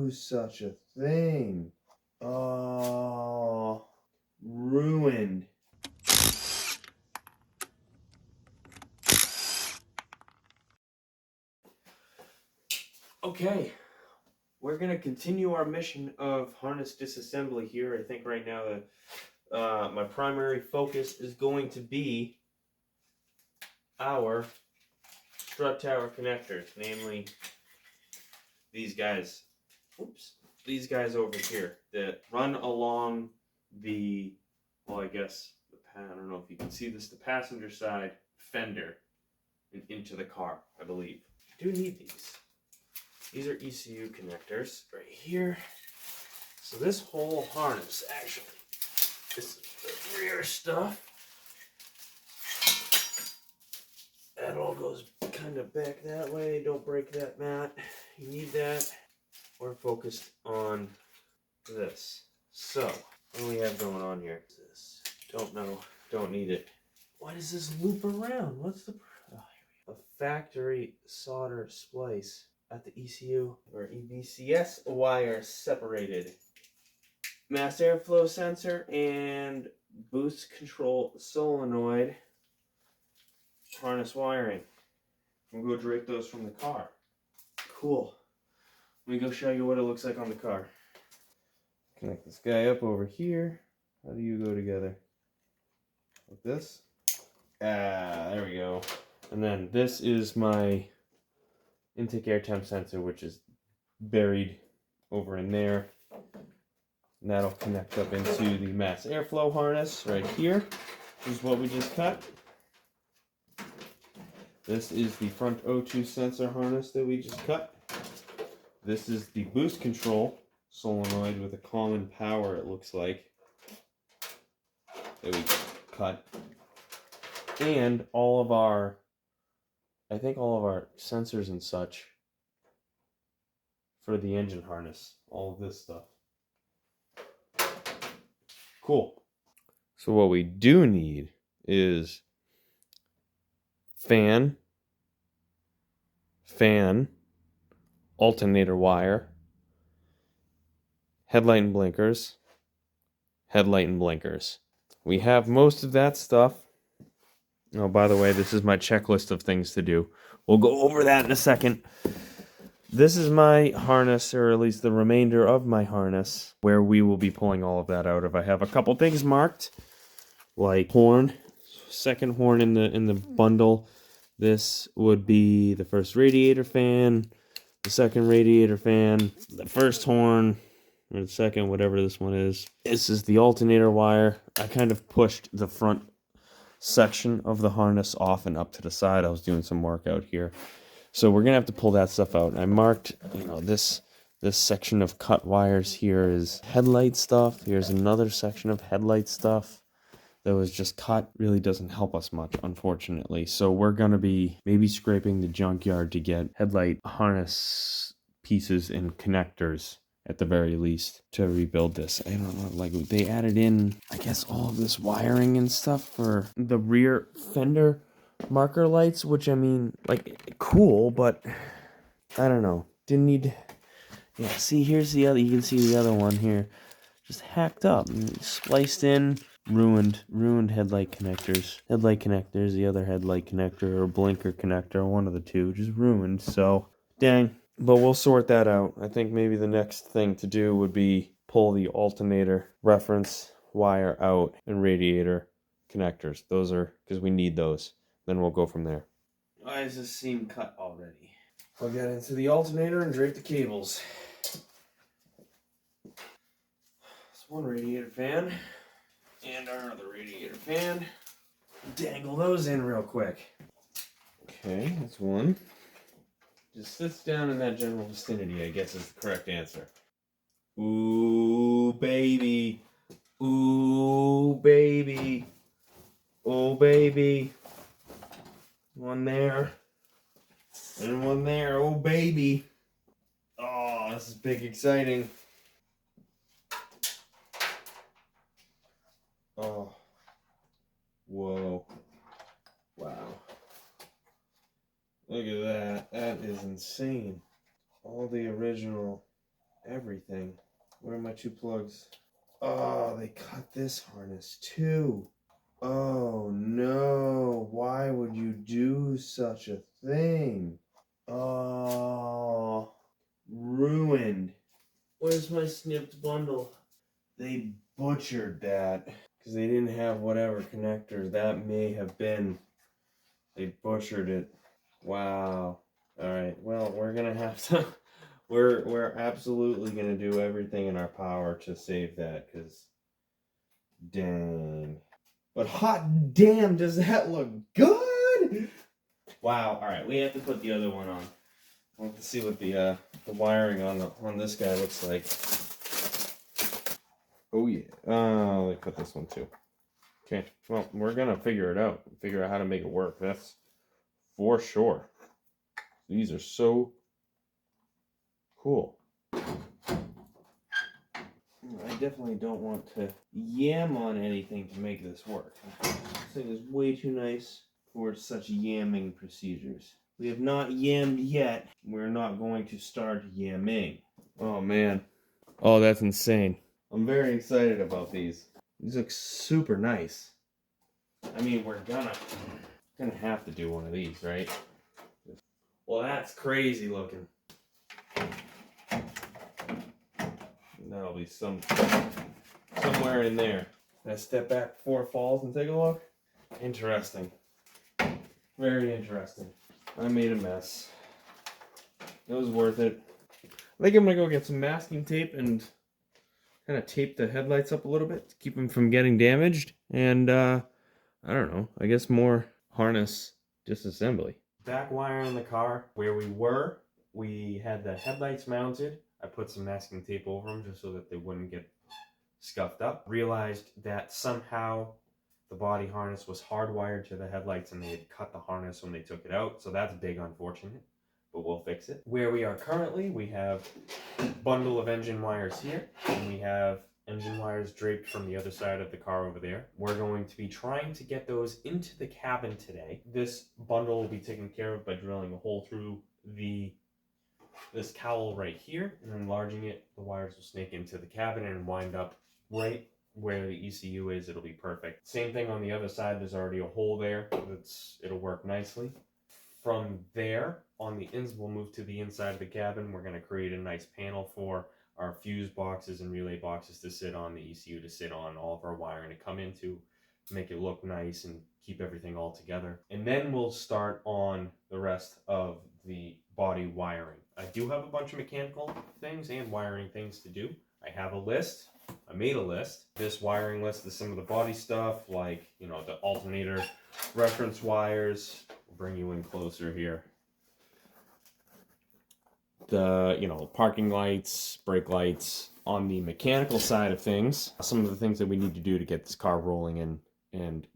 do such a thing. Oh, ruined. Okay, we're gonna continue our mission of harness disassembly here. I think right now that my primary focus is going to be our strut tower connectors, namely these guys. Oops. These guys over here that run along the, well, I guess, I don't know if you can see this, the passenger side fender and into the car, I believe. I do need these. These are ECU connectors right here. So this whole harness, actually, this is the rear stuff. That all goes kind of back that way. Don't break that mat. You need that. We're focused on this. So, what do we have going on here? This. Don't know. Don't need it. Why does this loop around? What's the... Oh, here we go. A factory solder splice at the ECU or EBCS wire separated. Mass airflow sensor and boost control solenoid harness wiring. I'm going to go drape those from the car. Cool. Let me go show you what it looks like on the car. Connect this guy up over here. How do you go together? Like this? Ah, there we go. And then this is my intake air temp sensor, which is buried over in there. And that'll connect up into the mass airflow harness right here. This is what we just cut. This is the front O2 sensor harness that we just cut. This is the boost control solenoid with a common power, it looks like, that we cut. And all of our, I think all of our sensors and such for the engine harness. All of this stuff. Cool. So what we do need is fan, alternator wire, headlight and blinkers, headlight and blinkers. We have most of that stuff. Oh, by the way, this is my checklist of things to do. We'll go over that in a second. This is my harness, or at least the remainder of my harness, where we will be pulling all of that out of. I have a couple things marked, like horn, second horn in the bundle. This would be the first radiator fan, the second radiator fan, the first horn, or the second, whatever this one is. This is the alternator wire. I kind of pushed the front section of the harness off and up to the side. I was doing some work out here. So we're gonna have to pull that stuff out. And I marked, this section of cut wires here is headlight stuff. Here's another section of headlight stuff that was just cut. Really doesn't help us much, unfortunately. So we're gonna be maybe scraping the junkyard to get headlight harness pieces and connectors at the very least to rebuild this. I don't know, like they added in, I guess, all of this wiring and stuff for the rear fender marker lights, which, I mean, like, cool, but I don't know. Didn't need... Yeah, see, here's the other... You can see the other one here. Just hacked up and spliced in. Ruined headlight connectors. Headlight connectors, the other headlight connector or blinker connector, one of the two, just ruined, so dang. But we'll sort that out. I think maybe the next thing to do would be pull the alternator reference wire out and radiator connectors. Those are, because we need those. Then we'll go from there. Why is this seam cut already? Plug that into the alternator and drape the cables. It's one radiator fan and our other radiator fan. Dangle those in real quick. Okay, that's one. Just sits down in that general vicinity, I guess is the correct answer. Ooh, baby. Ooh, baby. Oh, baby. One there. And one there. Oh, baby. Oh, this is big, exciting. Oh. Whoa. Wow. Look at that. That is insane. All the original everything. Where are my 2 plugs? Oh, they cut this harness too. Oh no, why would you do such a thing? Oh, ruined. Where's my snipped bundle? They butchered that because they didn't have whatever connectors that may have been. They butchered it. Wow. All right. Well, we're gonna have to. We're absolutely gonna do everything in our power to save that, because dang. But hot damn, does that look good? Wow. All right. We have to put the other one on. We'll have to see what the wiring on this guy looks like. Oh yeah. Let me put this one too. Okay. Well, we're gonna figure it out. Figure out how to make it work. That's for sure. These are so cool. I definitely don't want to yam on anything to make this work. This thing is way too nice for such yamming procedures. We have not yammed yet. We're not going to start yamming. Oh man. Oh, that's insane. I'm very excited about these. These look super nice. I mean, we're gonna have to do one of these, right? Well, that's crazy looking. That'll be somewhere in there. Can I step back before it falls and take a look? Interesting. Very interesting. I made a mess. It was worth it. I think I'm gonna go get some masking tape and kind of tape the headlights up a little bit to keep them from getting damaged. And I don't know, I guess more harness disassembly. Back wire in the car where we were, we had the headlights mounted. I put some masking tape over them just so that they wouldn't get scuffed up. Realized that somehow the body harness was hardwired to the headlights and they had cut the harness when they took it out. So that's big unfortunate, but we'll fix it. Where we are currently, we have a bundle of engine wires here, and we have engine wires draped from the other side of the car over there. We're going to be trying to get those into the cabin today. This bundle will be taken care of by drilling a hole through this cowl right here and enlarging it. The wires will snake into the cabin and wind up right where the ECU is. It'll be perfect. Same thing on the other side. There's already a hole there. It'll work nicely. From there, on the ins, we'll move to the inside of the cabin. We're going to create a nice panel for our fuse boxes and relay boxes to sit on, the ECU to sit on, all of our wiring to come into, make it look nice and keep everything all together. And then we'll start on the rest of the body wiring. I do have a bunch of mechanical things and wiring things to do. I have a list. I made a list. This wiring list is some of the body stuff, like, you know, the alternator reference wires. I'll bring you in closer here. The, you know, parking lights, brake lights. On the mechanical side of things, some of the things that we need to do to get this car rolling and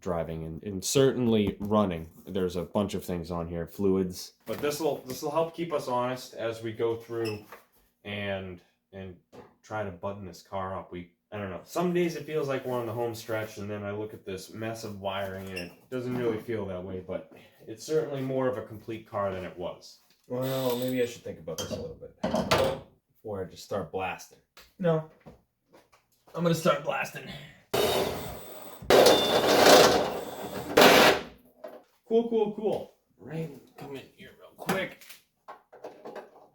driving and certainly running. There's a bunch of things on here, fluids. But this will help keep us honest as we go through and try to button this car up. I don't know. Some days it feels like we're on the home stretch, and then I look at this mess of wiring and it doesn't really feel that way, but it's certainly more of a complete car than it was. Well, maybe I should think about this a little bit before I just start blasting. No. I'm gonna start blasting. Cool. Rain, come in here real quick.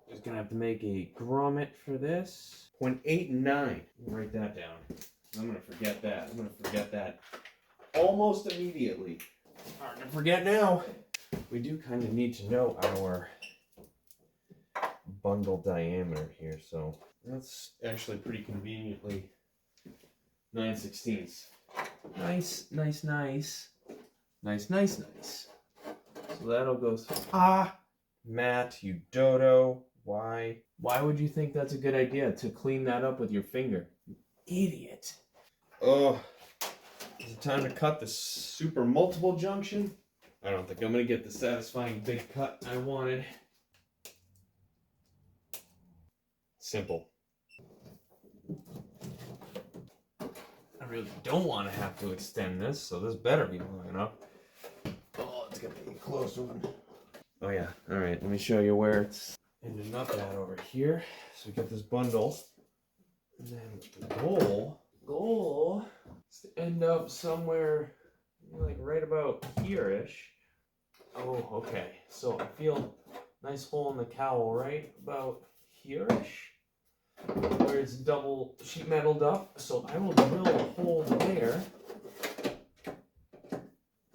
Just gonna have to make a grommet for this. 0.89. Write that down. I'm gonna forget that. Almost immediately. Hard to forget now. We do kind of need to know our bundle diameter here, so that's actually pretty conveniently 9/16. Nice. So that'll go through. Matt, you dodo. Why would you think that's a good idea to clean that up with your finger? You idiot. Oh, is it time to cut the super multiple junction? I don't think I'm gonna get the satisfying big cut I wanted. Simple. I really don't want to have to extend this, so this better be long enough. Oh, it's gonna be a close one. Oh yeah, alright, let me show you where it's ending up at over here. So we got this bundle. And then the goal is to end up somewhere like right about here-ish. Oh, okay. So I feel a nice hole in the cowl right about here-ish, where it's double sheet metaled up. So I will drill a hole there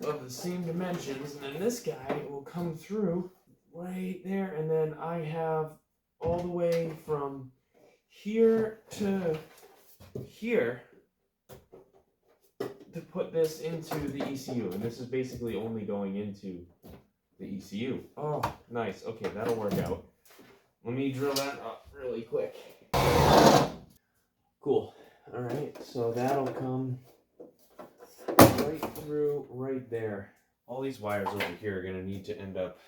of the same dimensions, and then this guy will come through right there, and then I have all the way from here to here to put this into the ECU, and this is basically only going into the ECU. Oh, nice. Okay, that'll work out. Let me drill that up really quick. Cool. All right, so that'll come right through right there. All these wires over here are going to need to end up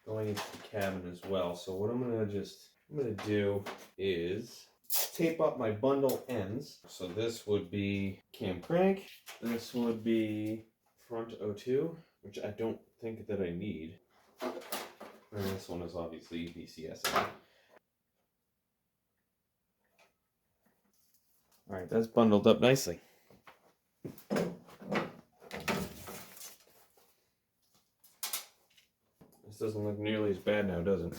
going into the cabin as well. So what I'm going to do is tape up my bundle ends. So this would be cam crank. This would be front O2, which I don't think that I need. And this one is obviously VCS. All right, that's bundled up nicely. This doesn't look nearly as bad now, does it?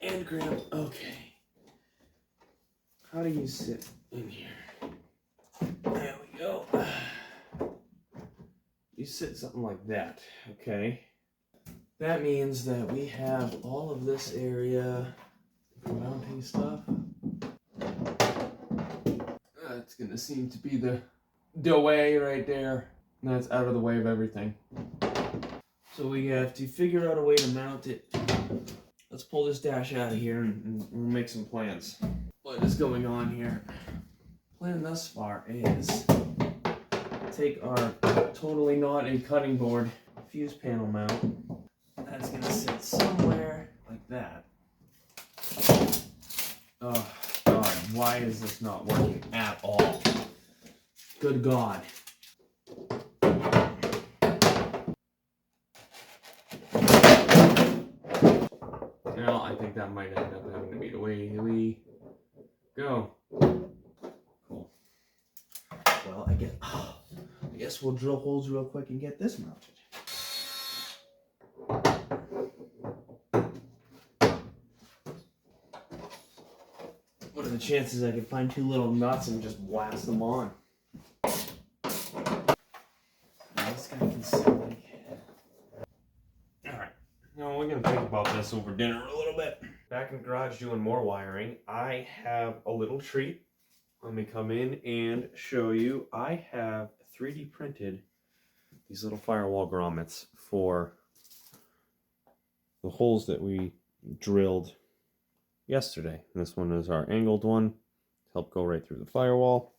And grab, okay. How do you sit in here? There we go. You sit something like that, okay? That means that we have all of this area for mounting stuff. That's gonna seem to be the way right there. And that's out of the way of everything. So we have to figure out a way to mount it. Let's pull this dash out of here and we'll make some plans. What is going on here? Plan thus far is take our totally not a cutting board fuse panel mount. That's gonna sit somewhere like that. Oh God, why is this not working at all? Good God. Well, I think that might end up having to be the way we go. Cool. Well, I guess we'll drill holes real quick and get this mounted. What are the chances I could find two little nuts and just blast them on? Now this guy can sit like... Alright, now we're going to think about this over dinner a little bit. Back in the garage doing more wiring, I have a little treat. Let me come in and show you. I have 3D printed these little firewall grommets for the holes that we drilled yesterday. And this one is our angled one to help go right through the firewall.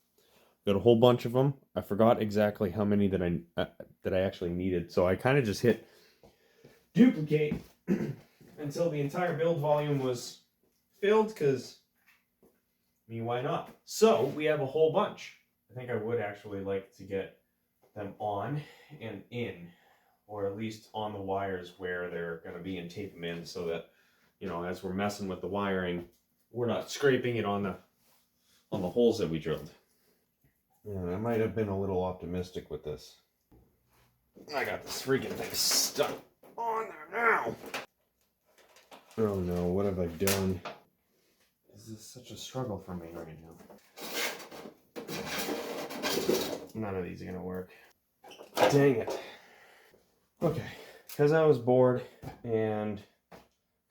Got a whole bunch of them. I forgot exactly how many that I actually needed, so I kind of just hit duplicate until the entire build volume was filled, because I mean, why not? So we have a whole bunch. I think I would actually like to get them on and in, or at least on the wires where they're going to be, and tape them in so that, you know, as we're messing with the wiring, we're not scraping it on the holes that we drilled. Yeah, I might have been a little optimistic with this. I got this freaking thing stuck on there now. Oh no, what have I done? This is such a struggle for me right now. None of these are gonna work. Dang it. Okay, because I was bored and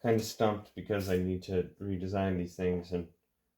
kind of stumped because I need to redesign these things and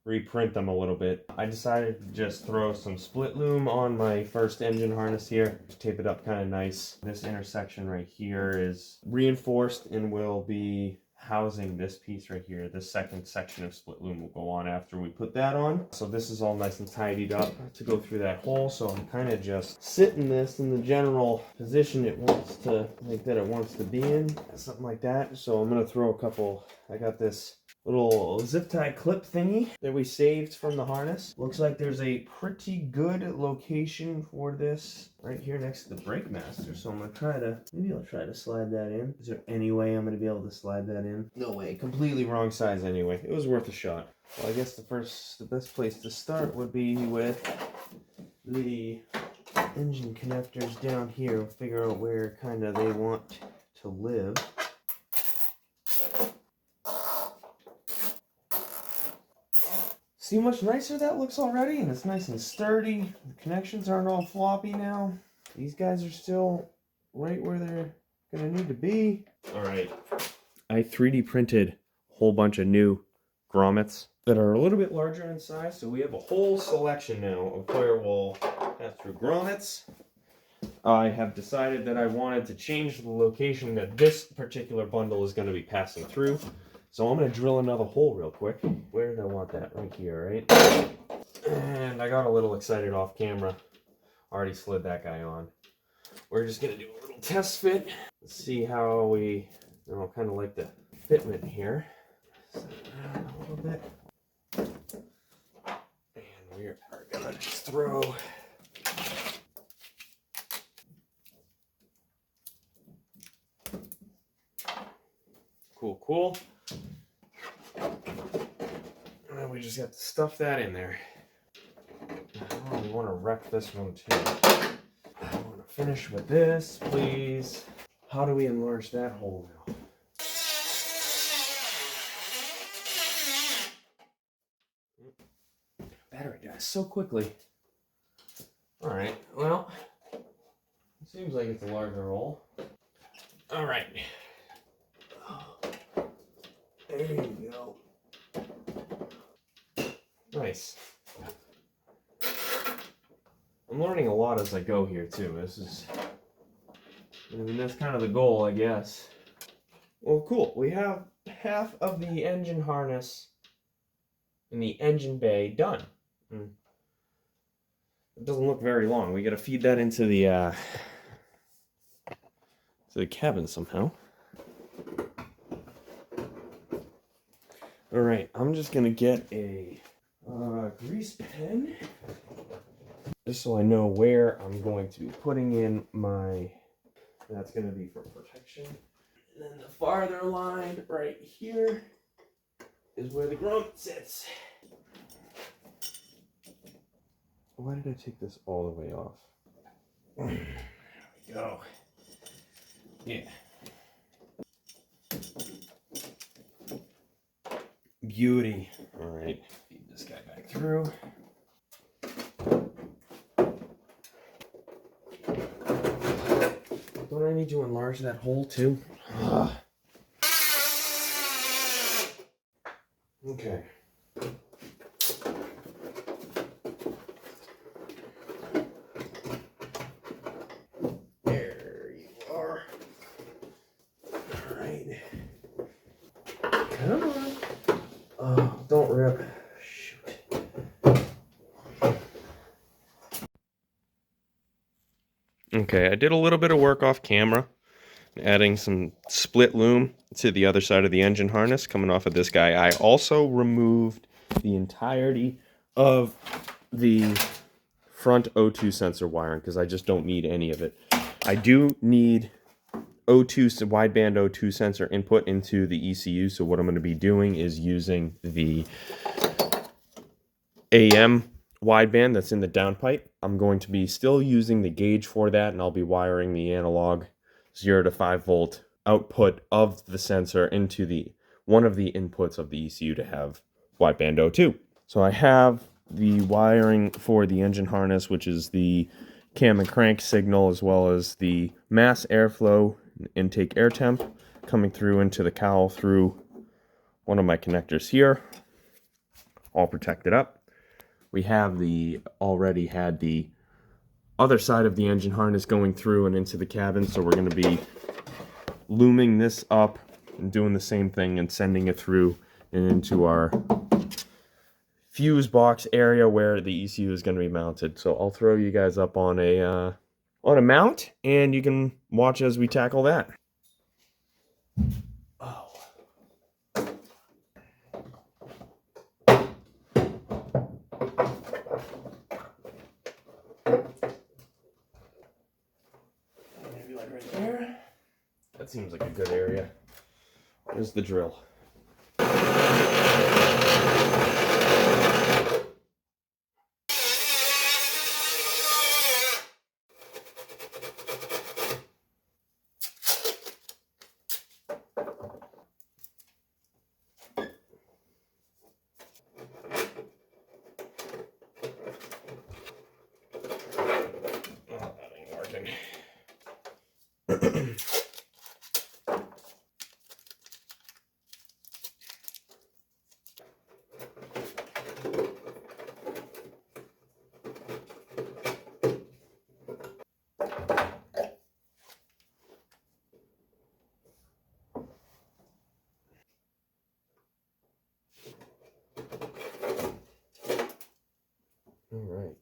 reprint them a little bit, I decided to just throw some split loom on my first engine harness here, tape it up kind of nice. This intersection right here is reinforced and will be housing this piece right here. This second section of split loom will go on after we put that on. So this is all nice and tidied up to go through that hole. So I'm kind of just sitting this in the general position it wants to, like that it wants to be in, something like that. So I'm going to throw a couple, I got this little zip tie clip thingy that we saved from the harness. Looks like there's a pretty good location for this right here next to the brake master. So I'm gonna maybe I'll try to slide that in. Is there any way I'm gonna be able to slide that in? No way, completely wrong size anyway. It was worth a shot. Well, I guess the best place to start would be with the engine connectors down here. We'll figure out where kind of they want to live. See how much nicer that looks already? And it's nice and sturdy. The connections aren't all floppy now. These guys are still right where they're gonna need to be. All right. I 3D printed a whole bunch of new grommets that are a little bit larger in size. So we have a whole selection now of firewall pass-through grommets. I have decided that I wanted to change the location that this particular bundle is going to be passing through. So I'm going to drill another hole real quick. Where did I want that? Right here, right? And I got a little excited off camera. Already slid that guy on. We're just going to do a little test fit. Let's see how we, kind of like the fitment here. Set it around a little bit. And we are going to just throw... Cool. And we just got to stuff that in there. Oh, we want to wreck this one too. I want to finish with this, please. How do we enlarge that hole now? Battery dies so quickly. Alright, well, it seems like it's a larger hole. Alright. There you go. Nice. I'm learning a lot as I go here too. That's kind of the goal, I guess. Well, cool. We have half of the engine harness in the engine bay done. It doesn't look very long. We got to feed that into the cabin somehow. All right, I'm just gonna get a grease pen, just so I know where I'm going to be putting in my. That's gonna be for protection. And then the farther line right here is where the grommet sits. Why did I take this all the way off? There we go. Yeah. Beauty. All right, feed this guy back through. Don't I need to enlarge that hole too? Okay. There you are. All right. Come on. Oh, don't rip. Shoot. Okay, I did a little bit of work off camera, adding some split loom to the other side of the engine harness coming off of this guy. I also removed the entirety of the front O2 sensor wiring because I just don't need any of it. I do need O2 wideband O2 sensor input into the ECU, so what I'm going to be doing is using the AM wideband that's in the downpipe. I'm going to be still using the gauge for that, and I'll be wiring the analog 0 to 5 volt output of the sensor into the one of the inputs of the ECU to have wideband O2. So I have the wiring for the engine harness, which is the cam and crank signal, as well as the mass airflow intake air temp coming through into the cowl through one of my connectors here, all protected up. We have already had the other side of the engine harness going through and into the cabin, so we're going to be looming this up and doing the same thing and sending it through and into our fuse box area where the ECU is going to be mounted. So I'll throw you guys up on a mount, and you can watch as we tackle that. Oh. That seems like a good area. There's the drill. All right.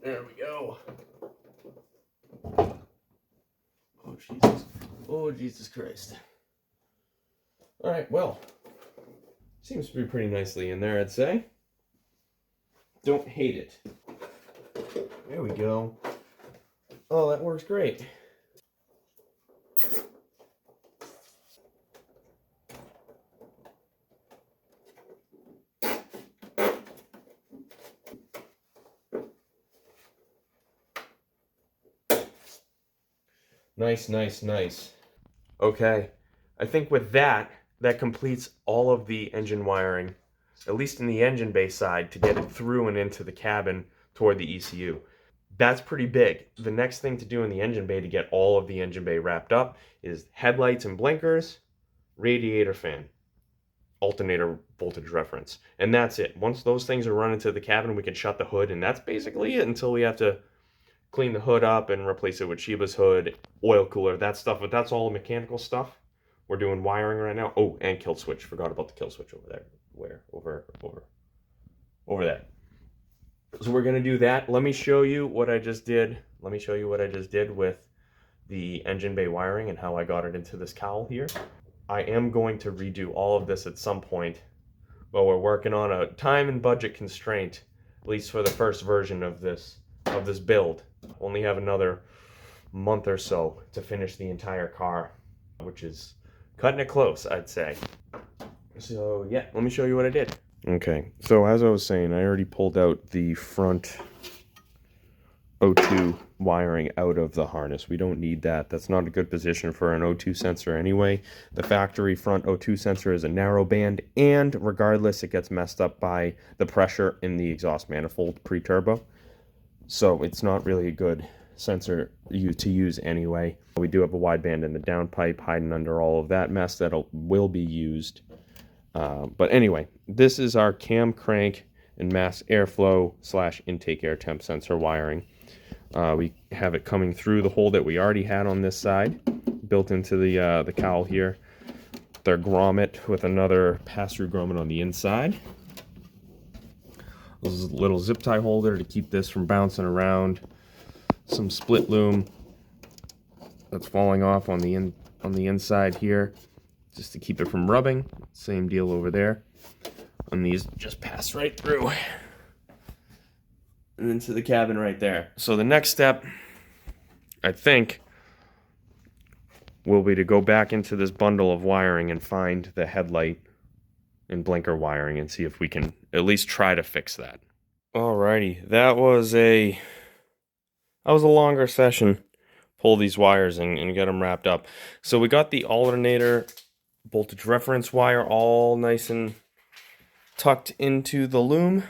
There we go. Oh, Jesus. Oh, Jesus Christ. All right, well, seems to be pretty nicely in there, I'd say. Don't hate it. There we go. Oh, that works great. Nice, nice, nice. Okay, I think with that, that completes all of the engine wiring, at least in the engine bay side, to get it through and into the cabin toward the ECU. That's pretty big. The next thing to do in the engine bay to get all of the engine bay wrapped up is headlights and blinkers, radiator fan, alternator voltage reference, and that's it. Once those things are run into the cabin, we can shut the hood, and that's basically it until we have to clean the hood up and replace it with Shiba's hood, oil cooler, that stuff. But that's all mechanical stuff. We're doing wiring right now. Oh, and kill switch. Forgot about the kill switch over there. Where? Over there. So we're gonna do that. Let me show you what I just did. Let me show you what I just did with the engine bay wiring and how I got it into this cowl here. I am going to redo all of this at some point, but we're working on a time and budget constraint, at least for the first version of this build. Only have another month or so to finish the entire car, which is cutting it close, I'd say. So yeah, let me show you what I did. Okay, so as I was saying, I already pulled out the front O2 wiring out of the harness. We don't need that. That's not a good position for an O2 sensor anyway. The factory front O2 sensor is a narrow band, and regardless, it gets messed up by the pressure in the exhaust manifold pre-turbo. So it's not really a good sensor to use anyway. We do have a wideband in the downpipe hiding under all of that mess that will be used. But anyway, this is our cam crank and mass airflow / intake air temp sensor wiring. We have it coming through the hole that we already had on this side, built into the cowl here. Their grommet with another pass-through grommet on the inside. This is a little zip tie holder to keep this from bouncing around. Some split loom that's falling off on the inside here, just to keep it from rubbing. Same deal over there. And these just pass right through and into the cabin right there. So the next step, I think, will be to go back into this bundle of wiring and find the headlight and blinker wiring and see if we can at least try to fix that. Alrighty, that was a longer session. pull these wires and get them wrapped up. So we got the alternator voltage reference wire all nice and tucked into the loom.